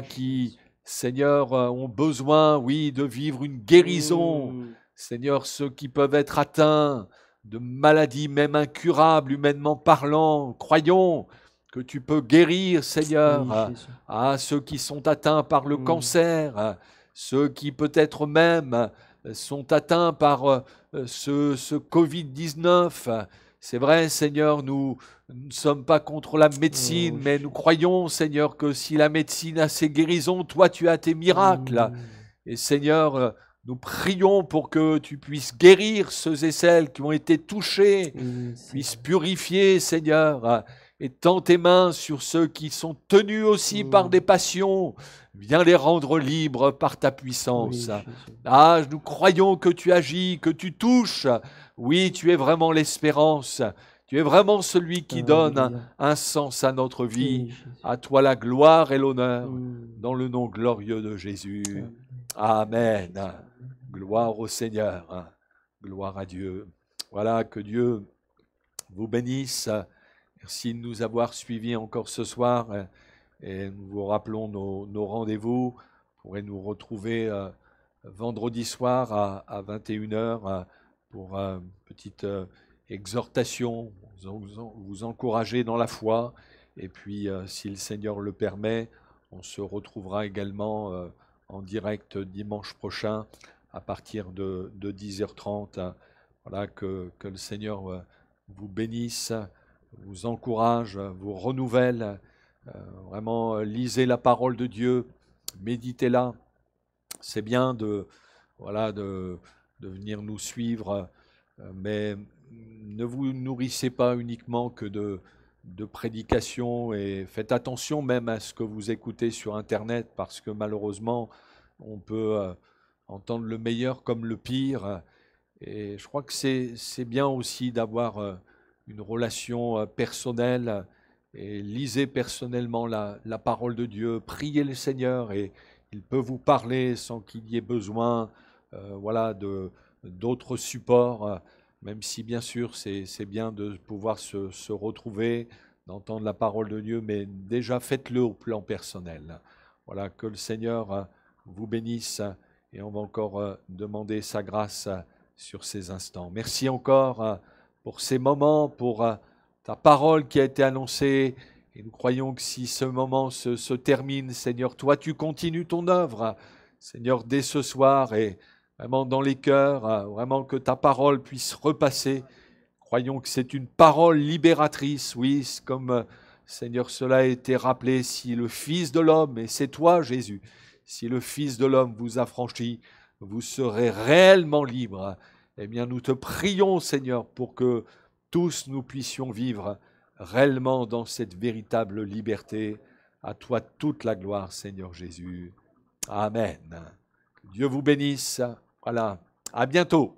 qui Seigneur, ont besoin, oui, de vivre une guérison. Seigneur, ceux qui peuvent être atteints de maladies même incurables, humainement parlant, croyons que tu peux guérir, Seigneur, Oui, Jésus. à ceux qui sont atteints par le cancer, ceux qui peut-être même sont atteints par ce Covid-19. C'est vrai, Seigneur, nous ne sommes pas contre la médecine, Oh, mais nous croyons, Seigneur, que si la médecine a ses guérisons, toi, tu as tes miracles. Et Seigneur, nous prions pour que tu puisses guérir ceux et celles qui ont été touchés, puisses purifier, Seigneur, et tends tes mains sur ceux qui sont tenus aussi par des passions. Viens les rendre libres par ta puissance. Ah, nous croyons que tu agis, que tu touches. Oui, tu es vraiment l'espérance. Tu es vraiment celui qui donne un sens à notre vie. À toi la gloire et l'honneur, dans le nom glorieux de Jésus. Amen. Gloire au Seigneur. Gloire à Dieu. Voilà, que Dieu vous bénisse. Merci de nous avoir suivis encore ce soir. Et nous vous rappelons nos rendez-vous. Vous pourrez nous retrouver vendredi soir à 21h pour une petite exhortation, vous encourager dans la foi. Et puis, si le Seigneur le permet, on se retrouvera également en direct dimanche prochain à partir de 10h30. Voilà, que le Seigneur vous bénisse, vous encourage, vous renouvelle. Vraiment, lisez la parole de Dieu, méditez-la. C'est bien de venir nous suivre, mais ne vous nourrissez pas uniquement que de prédication et faites attention même à ce que vous écoutez sur Internet parce que malheureusement, on peut entendre le meilleur comme le pire. Et je crois que c'est bien aussi d'avoir une relation personnelle et lisez personnellement la parole de Dieu, priez le Seigneur et il peut vous parler sans qu'il y ait besoin d'autres supports, même si bien sûr c'est bien de pouvoir se retrouver, d'entendre la parole de Dieu, mais déjà faites-le au plan personnel. Voilà, que le Seigneur vous bénisse et on va encore demander sa grâce sur ces instants. Merci encore pour ces moments, pour ta parole qui a été annoncée. Et nous croyons que si ce moment se termine, Seigneur, toi, tu continues ton œuvre, Seigneur, dès ce soir et vraiment dans les cœurs, vraiment que ta parole puisse repasser. Croyons que c'est une parole libératrice, oui, comme, Seigneur, cela a été rappelé, si le Fils de l'homme, et c'est toi, Jésus, si le Fils de l'homme vous affranchit, vous serez réellement libres. Eh bien, nous te prions, Seigneur, pour que tous nous puissions vivre réellement dans cette véritable liberté. À toi toute la gloire, Seigneur Jésus. Amen. Que Dieu vous bénisse. Voilà. À bientôt.